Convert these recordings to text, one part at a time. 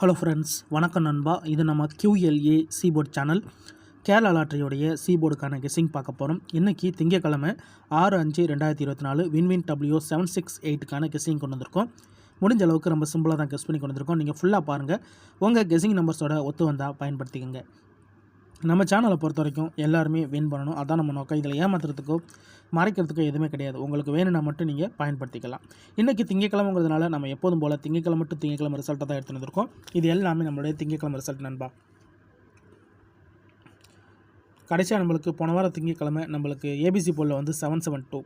Hello friends, வணக்கம் நண்பா. இது நம்ம QLA சீபோர்ட் சேனல். கேரளா லாட்டரியோடைய சீபோர்டுக்கான கெஸ்ஸிங் பார்க்க போகிறோம். இன்றைக்கி திங்கக்கிழமை 6/5/2024 வின்வின் W768க்கான கெஸ்ஸிங் கொண்டு வந்திருக்கோம். முடிஞ்ச அளவுக்கு ரொம்ப சிம்பிளாக தான் கெஸ் பண்ணி கொண்டு வந்திருக்கோம். நீங்கள் ஃபுல்லாக பாருங்கள். உங்கள் கெஸ்ஸிங் நம்பர்ஸோட ஒத்து வந்தால் பயன்படுத்திக்கங்க. நம்ம சேனலை பொறுத்த வரைக்கும் எல்லாருமே வின் பண்ணணும். அதான் நம்ம நோக்கம். இதில் ஏமாத்துறதுக்கோ மறைக்கிறதுக்கோ எதுவுமே கிடையாது. உங்களுக்கு வேணும்னா மட்டும் நீங்கள் பயன்படுத்திக்கலாம். இன்றைக்கி திங்கக்கிழமைங்கிறதுனால நம்ம எப்போதும் போல் திங்கக்கிழமை டு திங்கக்கிழமை ரிசல்ட்டை தான் எடுத்துகிட்டு வந்திருக்கோம். இது எல்லாமே நம்மளுடைய திங்கக்கிழமை ரிசல்ட் நண்பா. கடைசியாக நம்மளுக்கு போன வாரம் திங்கக்கிழமை நம்மளுக்கு ஏபிசி போலில் வந்து 772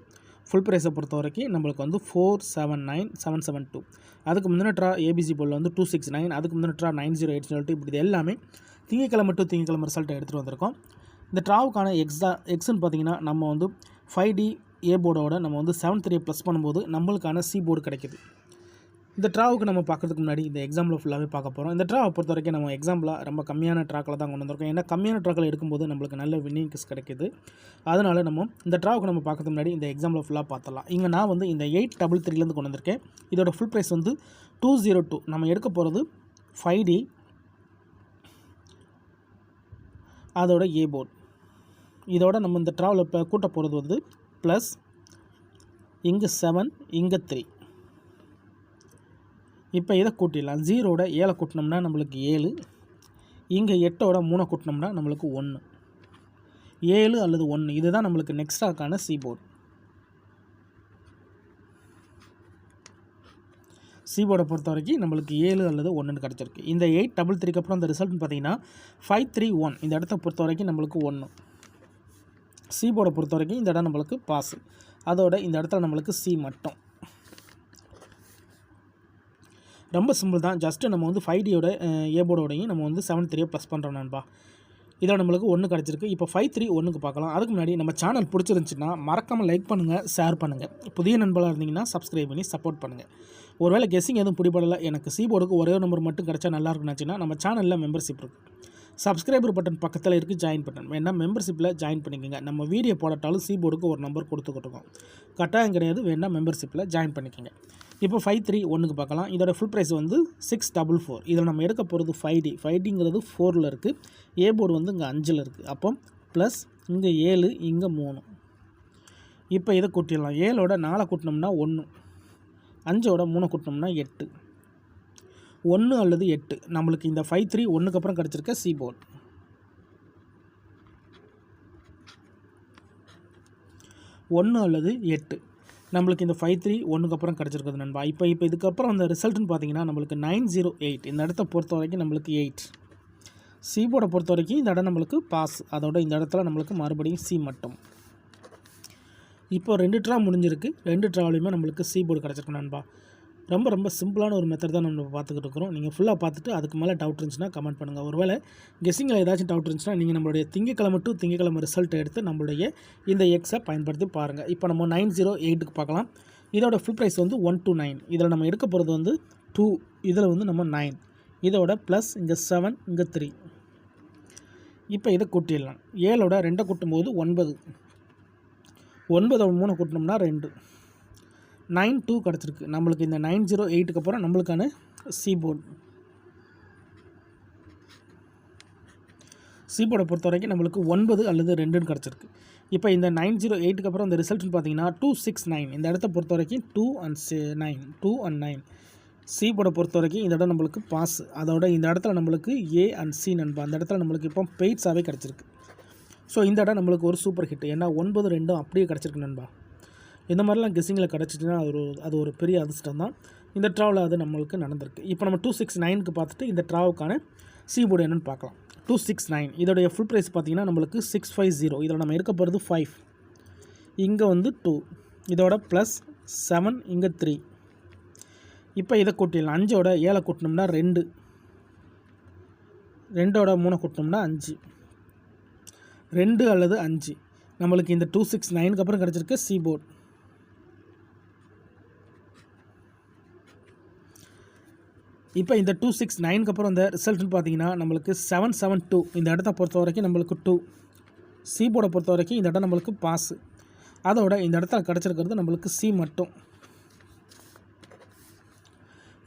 ஃபுல் ப்ரைஸை பொறுத்த வரைக்கும் நம்மளுக்கு வந்து 479,772. அதுக்கு முந்தின ட்ரா ஏபிசி போலில் வந்து 269, அதுக்கு முந்தின ட்ரா 908 சொல்லிட்டு இப்படி இது எல்லாமே திங்கக்கிழமை டு திங்கக்கிழமை ரிசல்ட்டை எடுத்துகிட்டு வந்திருக்கோம். இந்த ட்ராவுக்கான எக்ஸ்ன்னு பார்த்தீங்கன்னா நம்ம வந்து 5D ஏ போர்டோட நம்ம வந்து 7-3 ப்ளஸ் பண்ணும்போது நம்மளுக்கான சி போர்டு கிடைக்கிது. இந்த ட்ராவுக்கு நம்ம பார்க்குறதுக்கு முன்னாடி இந்த எக்ஸாம்பிள் ஃபுல்லாகவே பார்க்க போகிறோம். இந்த ட்ராவை பொறுத்த வரைக்கும் நம்ம எக்ஸாம்பிளாக ரொம்ப கம்மியான ட்ராக்கில் தான் கொண்டு வந்திருக்கோம். ஏன்னா கம்மியான ட்ராக்கில் எடுக்கும்போது நம்மளுக்கு நல்ல வின்னிங்ஸ் கிடைக்கிது. அதனால் நம்ம இந்த ட்ராவுக்கு நம்ம பார்க்கறதுக்கு முன்னாடி இந்த எக்ஸாம்பிள் ஃபுல்லாக பார்த்துடலாம். இங்கே நான் வந்து இந்த 833 கொண்டு வந்திருக்கேன். இதோட ஃபுல் ப்ரைஸ் வந்து 202. நம்ம எடுக்க போகிறது 5D அதோட ஏ போர்டு. இதோட நம்ம இந்த ட்ராவில் இப்போ கூட்ட போகிறது வந்து ப்ளஸ் இங்கே 7 இங்கே 3. இப்போ இதை கூட்டிடலாம். 0ஓட 7 கூட்டினோம்னா நம்மளுக்கு 7, இங்கே 8ஓட 3 கூட்டினோம்னா நம்மளுக்கு 1. 7 அல்லது 1 இதுதான் நம்மளுக்கு நெக்ஸ்டாக்கான சி போர்டு. சி போர்டை பொறுத்த வரைக்கும் நம்மளுக்கு 7 அல்லது 1 கிடச்சிருக்கு. இந்த 833 அப்புறம் அந்த ரிசல்ட்னு பார்த்தீங்கன்னா 531. இந்த இடத்த பொறுத்த வரைக்கும் நம்மளுக்கு 1. சி போர்டை பொறுத்த வரைக்கும் இந்த இடம் நம்மளுக்கு பாஸ். அதோட இந்த இடத்துல நம்மளுக்கு சி மட்டும். ரொம்ப சிம்பிள் தான். ஜஸ்ட்டு நம்ம வந்து 5Dயோட ஏ போர்டோடையும் நம்ம வந்து 7-3 ப்ளஸ் பண்ணுறோம் நண்பா. இதோட நம்மளுக்கு 1 கிடச்சிருக்கு. இப்போ 5-3-1க்கு பார்க்கலாம். அதுக்கு முன்னாடி நம்ம சேனல் பிடிச்சிருந்துச்சின்னா மறக்காமல் லைக் பண்ணுங்கள், ஷேர் பண்ணுங்கள். புதிய நண்பர்களாக இருந்தீங்கன்னா சப்ஸ்கிரைப் பண்ணி சப்போர்ட் பண்ணுங்கள். ஒருவேளை கெஸ்ஸிங் எதுவும் பிடிபடலை, எனக்கு சி போர்டுக்கு ஒரே ஒரு நம்பர் மட்டும் கிடச்சா நல்லா இருக்குன்னாச்சுன்னா நம்ம சேனலில் மெம்பர்ஷிப் இருக்குது. சப்ஸ்கிரைபர் பட்டன் பக்கத்தில் இருக்குது ஜாயின் பட்டன். வேணால் மெம்பர்ஷிப்பில் ஜாயின் பண்ணிக்கோங்க. நம்ம வீடியோ போடட்டாலும் சி போர்டுக்கு ஒரு நம்பர் கொடுத்துக்கிட்டுருக்கோம். கட்டாயம் கிடையாது. வேணால் மெம்பர்ஷிப்பில் ஜாயின் பண்ணிக்கோங்க. இப்போ 5-3-1க்கு பார்க்கலாம். இதோட ஃபுல் ப்ரைஸ் வந்து 644. இதில் நம்ம எடுக்க போகிறது 5D. 5Dங்கிறது 4ல் இருக்குது. ஏ போர்டு வந்து இங்கே 5ல் இருக்குது. அப்போ ப்ளஸ் இங்கே 7 இங்கே 3. இப்போ இதை கூட்டிடலாம். 7ஓட 4 கூட்டினோம்னா 1, 5ஓட 3 கூட்டினோம்னா 8. 1 அல்லது 8 நம்மளுக்கு இந்த 5-3-1க்கு அப்புறம் கிடச்சிருக்க சி போர்டு. ஒன்று அல்லது 8 நம்மளுக்கு இந்த 5-3-1க்கு அப்புறம் கிடச்சிருக்குது நண்பா. இப்போ இதுக்கப்புறம் அந்த ரிசல்ட்டுன்னு பார்த்தீங்கன்னா நம்மளுக்கு 908. இந்த இடத்த பொறுத்த வரைக்கும் நம்மளுக்கு 8. சி போர்டை பொறுத்த வரைக்கும் இந்த இடம் நம்மளுக்கு பாஸ். அதோட இந்த இடத்துல நம்மளுக்கு மறுபடியும் சி மட்டும். இப்போ 2 ட்ரா முடிஞ்சிருக்கு. 2 ட்ராவிலையுமே நம்மளுக்கு சி போர்டு கிடச்சிருக்கு நண்பா. ரொம்ப சிம்பிளான ஒரு மெத்தட் தான் நம்ம பார்த்துக்கிட்டு இருக்கிறோம். நீங்கள் ஃபுல்லாக பார்த்துட்டு அதுக்கு மேலே டவுட் இருந்துச்சுன்னா கமெண்ட் பண்ணுங்கள். ஒருவேளை கெஸ்ஸிங்கில் ஏதாச்சும் டவுட் இருந்துச்சுன்னா நீங்கள் நம்மளுடைய திங்கக்கிழமை டு திங்கக்கிழமை ரிசல்ட்டை எடுத்து நம்மளுடைய இந்த எக்ஸை பயன்படுத்தி பாருங்கள். இப்போ நம்ம 908க்கு பார்க்கலாம். இதோட ஃபுல் ப்ரைஸ் வந்து 129. இதில் நம்ம எடுக்க போகிறது வந்து 2, இதில் வந்து நம்ம 9, இதோட ப்ளஸ் இங்கே 7 இங்கே 3. இப்போ இதை கூட்டிடலாம். 7ஓட 2 கூட்டும்போது 9, 9ஓட 3 கூட்டினோம்னா 2, 92 கிடச்சிருக்கு. நம்மளுக்கு இந்த 908க்கு அப்புறம் நம்மளுக்கான சி போர்டு. சி போர்டை பொறுத்த வரைக்கும் நம்மளுக்கு 9 அல்லது 2 கிடச்சிருக்கு. இப்போ இந்த 908க்கு அப்புறம் இந்த ரிசல்ட்னு பார்த்தீங்கன்னா 269. இந்த இடத்த பொறுத்த வரைக்கும் 2 and 9. சி போர்டை பொறுத்த வரைக்கும் இந்த இடம் நம்மளுக்கு பாஸ். அதோட இந்த இடத்துல நம்மளுக்கு ஏ அண்ட் சி நண்பா. அந்த இடத்துல நம்மளுக்கு இப்போ பெய்ட்ஸாகவே கிடச்சிருக்கு. ஸோ இந்த இடம் நம்மளுக்கு ஒரு சூப்பர் ஹிட். ஏன்னா 9-2 அப்படியே கிடச்சிருக்கு நண்பா. இந்த மாதிரிலாம் கெஸ்ஸிங்கில் கிடச்சிச்சின்னா அது ஒரு பெரிய அதிர்ஷ்டம் தான். இந்த ட்ராவில் அது நம்மளுக்கு நடந்திருக்கு. இப்போ நம்ம 269க்கு பார்த்துட்டு இந்த ட்ராவுக்கான சி போர்டு என்னென்னு பார்க்கலாம். 269 இதோடைய ஃபுல் ப்ரைஸ் பார்த்தீங்கன்னா நம்மளுக்கு 650. இதில் நம்ம எடுக்க போகிறது 5, இங்கே வந்து 2, இதோட ப்ளஸ் 7 இங்கே 3. இப்போ இதை கூட்டிடலாம். 5ஓட 7 கூட்டினோம்னா 2, 2ஓட 3 கூட்டினோம்னா 5. 2 அல்லது 5 நம்மளுக்கு இந்த 269க்கு அப்புறம் கிடச்சிருக்க சி போர்டு. இப்போ இந்த 269க்கு அப்புறம் இந்த ரிசல்ட்னு பார்த்தீங்கன்னா நம்மளுக்கு 772. இந்த இடத்த பொறுத்த வரைக்கும் நம்மளுக்கு 2. சி போர்டை பொறுத்த வரைக்கும் இந்த இடம் நம்மளுக்கு பாஸ். அதோட இந்த இடத்துல கிடச்சிருக்கிறது நம்மளுக்கு சி மட்டும்.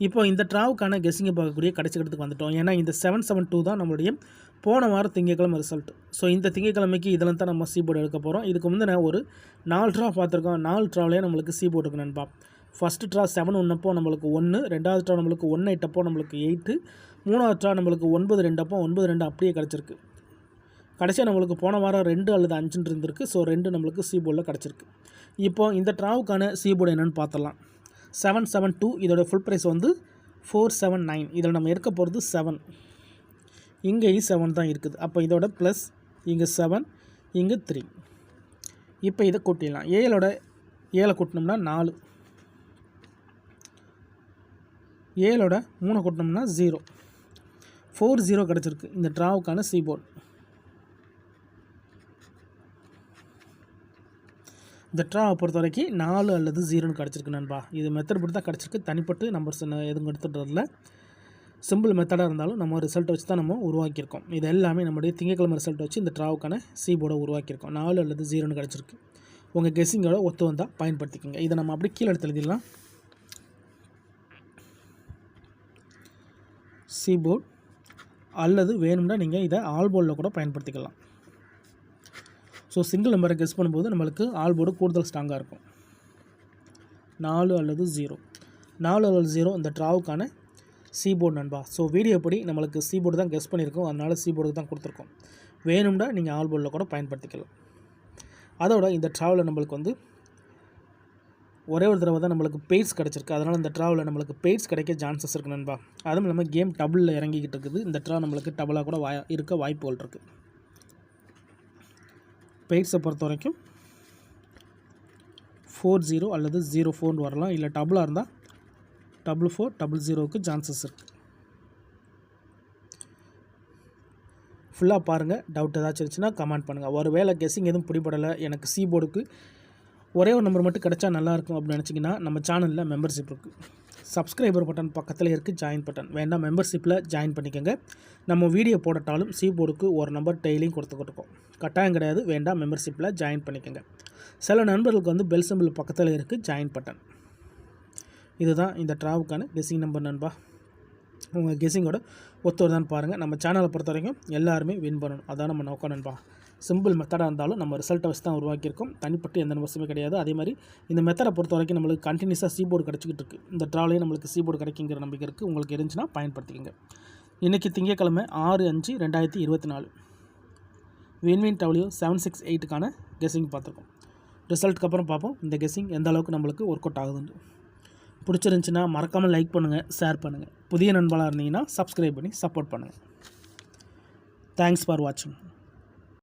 இப்போ இந்த ட்ராவுக்கான கெஸ்ஸிங்கை பார்க்கக்கூடிய கடைசி கட்டத்துக்கு வந்துட்டோம். ஏன்னா இந்த 772 தான் நம்மளுடைய போன வாரம் திங்கக்கிழமை ரிசல்ட். ஸோ இந்த திங்கக்கிழமைக்கு இதில் தான் நம்ம சீபோர்டு எடுக்க போகிறோம். இதுக்கு முந்தின ஒரு 4 ட்ரா பார்த்துருக்கோம். 4 ட்ராவிலே நம்மளுக்கு சீபோர்டு இருக்கு நண்பா. ஃபஸ்ட்டு ட்ரா 7 ஒன்றப்போ நம்மளுக்கு 1, ரெண்டாவது ட்ரா நம்மளுக்கு 1 8 நம்மளுக்கு 8, மூணாவது ட்ரா நம்மளுக்கு 9 2 9 2 அப்படியே கிடச்சிருக்கு. கடைசியாக நம்மளுக்கு போன வாரம் 2 அல்லது 5 இருந்திருக்கு. ஸோ 2 நம்மளுக்கு சீபோர்டில் கிடச்சிருக்கு. இப்போ இந்த ட்ராவுக்கான சீபோர்டு என்னென்னு பார்த்துடலாம். 772 இதோட ஃபுல் ப்ரைஸ் வந்து 479. இதில் நம்ம எடுக்க போகிறது 7, இங்கேயும் 7 தான் இருக்குது. அப்போ இதோட ப்ளஸ் இங்கே 7, இங்கே 3. இப்போ இதை கூட்டிடலாம். 7 கூட்டினோம்னா 4, 7 3 கூட்டினோம்னா 0, 40 கிடச்சிருக்கு இந்த ட்ராவுக்கான சீபோர்டு. இந்த ட்ராவை பொறுத்த வரைக்கும் 4 அல்லது 0ன்னு கிடச்சிருக்கு நண்பா. இது மெத்தட் படி தான் கிடச்சிருக்கு. தனிப்பட்டு நம்பர்ஸ் எதுவும் எடுத்துகிறதில்ல. சிம்பிள் மெத்தடாக இருந்தாலும் நம்ம ரிசல்ட்டை வச்சு தான் நம்ம உருவாக்கியிருக்கோம். இது எல்லாமே நம்முடைய திங்கக்கிழமை ரிசல்ட் வச்சு இந்த ட்ராவுக்கான சீபோர்டை உருவாக்கியிருக்கோம். 4 அல்லது 0ன்னு கிடச்சிருக்கு. உங்கள் கெஸ்ஸிங்கோட ஒத்து வந்தால் பயன்படுத்திக்கோங்க. இதை நம்ம அப்படியே கீழே எடுத்து எழுதிடலாம். சீபோர்ட் அல்லது வேணும்னா நீங்கள் இதை ஆல் போர்டில் கூட பயன்படுத்திக்கலாம். ஸோ சிங்கிள் நம்பரை கெஸ் பண்ணும்போது நம்மளுக்கு ஆல் போர்டு கூடுதல் ஸ்ட்ராங்காக இருக்கும். 4 அல்லது 0, 4 அல்லது 0 இந்த ட்ராவுக்கான சீபோர்டு நண்பா. ஸோ வீடியோ படி நம்மளுக்கு சீபோர்டு தான் கெஸ் பண்ணியிருக்கோம். அதனால் சீபோர்டுக்கு தான் கொடுத்துருக்கோம். வேணும்னா நீங்கள் ஆல் போர்டில் கூட பயன்படுத்திக்கலாம். அதோட இந்த ட்ராவில் நம்மளுக்கு வந்து ஒரே ஒரு தடவை தான் நம்மளுக்கு பெய்ட்ஸ் கிடச்சிருக்கு. அதனால் இந்த ட்ராவில் நம்மளுக்கு பெய்ட்ஸ் கிடைக்க சான்சஸ் இருக்குது நண்பா. அதுவும் இல்லாமல் கேம் டபுளில் இறங்கிக்கிட்டு இருக்குது. இந்த ட்ரா நம்மளுக்கு டபுளாக கூட இருக்க வாய்ப்புகள் இருக்குது. பெய்ட்ஸை பொறுத்த வரைக்கும் 40 அல்லது 04 வரலாம். இல்லை டபுளாக இருந்தால் 44 00க்கு சான்சஸ் இருக்குது. ஃபுல்லாக பாருங்கள். டவுட் ஏதாச்சும் இருந்துச்சுன்னா கமெண்ட் பண்ணுங்கள். ஒரு வேளை கெஸ்ஸிங் எதுவும் பிடிபடலை, எனக்கு சீபோர்டுக்கு ஒரே ஒரு நம்பர் மட்டும் கிடச்சா நல்லாயிருக்கும் அப்படின்னு நினச்சிங்கன்னா நம்ம சேனலில் மெம்பர்ஷிப் இருக்குது. சப்ஸ்கிரைபர் பட்டன் பக்கத்தில் இருக்குது, ஜாயின் பட்டன். வேண்டாம் மெம்பர்ஷிப்பில் ஜாயின் பண்ணிக்கோங்க. நம்ம வீடியோ போடட்டாலும் சீபோர்டுக்கு ஒரு நம்பர் டெய்லியும் கொடுத்துக்கிட்டுருக்கோம். கட்டாயம் கிடையாது. வேண்டாம் மெம்பர்ஷிப்பில் ஜாயின் பண்ணிக்கோங்க. சில நண்பர்களுக்கு வந்து பெல் சிம்பிள் பக்கத்தில் இருக்குது, ஜாயின் பட்டன். இதுதான் இந்த ட்ராவுக்கான கெஸ்ஸிங் நம்பர் நண்பா. உங்கள் கெஸ்ஸிங்கோட ஒத்துவதான்னு பாருங்கள். நம்ம சேனலை பொறுத்த வரைக்கும் எல்லாருமே வின் பண்ணணும், அதான் நம்ம நோக்கம் நண்பா. சிம்பிள் மெத்தடாக இருந்தாலும் நம்ம ரிசல்ட்டை வச்சு தான் உருவாக்கியிருக்கோம். தனிப்பட்டு எந்த நம்பர்ஸுமே கிடையாது. அதே மாதிரி இந்த மெத்தடை பொறுத்த வரைக்கும் நம்மளுக்கு கண்டினியூஸாக சீபோர்டு கிடச்சிக்கிட்டு இருக்குது. இந்த ட்ராவிலேயே நம்மளுக்கு சீபோர்டு கிடைக்குங்கிற நம்பிக்கை இருக்குது. உங்களுக்கு இருந்துச்சுன்னா பயன்படுத்திக்கோங்க. இன்றைக்கி திங்கக்கிழமை 6/5/2024 வின்வின் டபிள்யூ 768க்கான கெஸ்ஸிங் பார்த்துருக்கோம். ரிசல்ட்டுக்கு அப்புறம் பார்ப்போம் இந்த கெஸ்ஸிங் எந்த அளவுக்கு நம்மளுக்கு ஒர்க் அவுட் ஆகுதுன்னு. பிடிச்சிருந்துச்சின்னா மறக்காமல் லைக் பண்ணுங்கள், ஷேர் பண்ணுங்கள். புதிய நண்பர்களாக இருந்தீங்கன்னா சப்ஸ்கிரைப் பண்ணி சப்போர்ட் பண்ணுங்கள். தேங்க்ஸ் ஃபார் வாட்சிங்.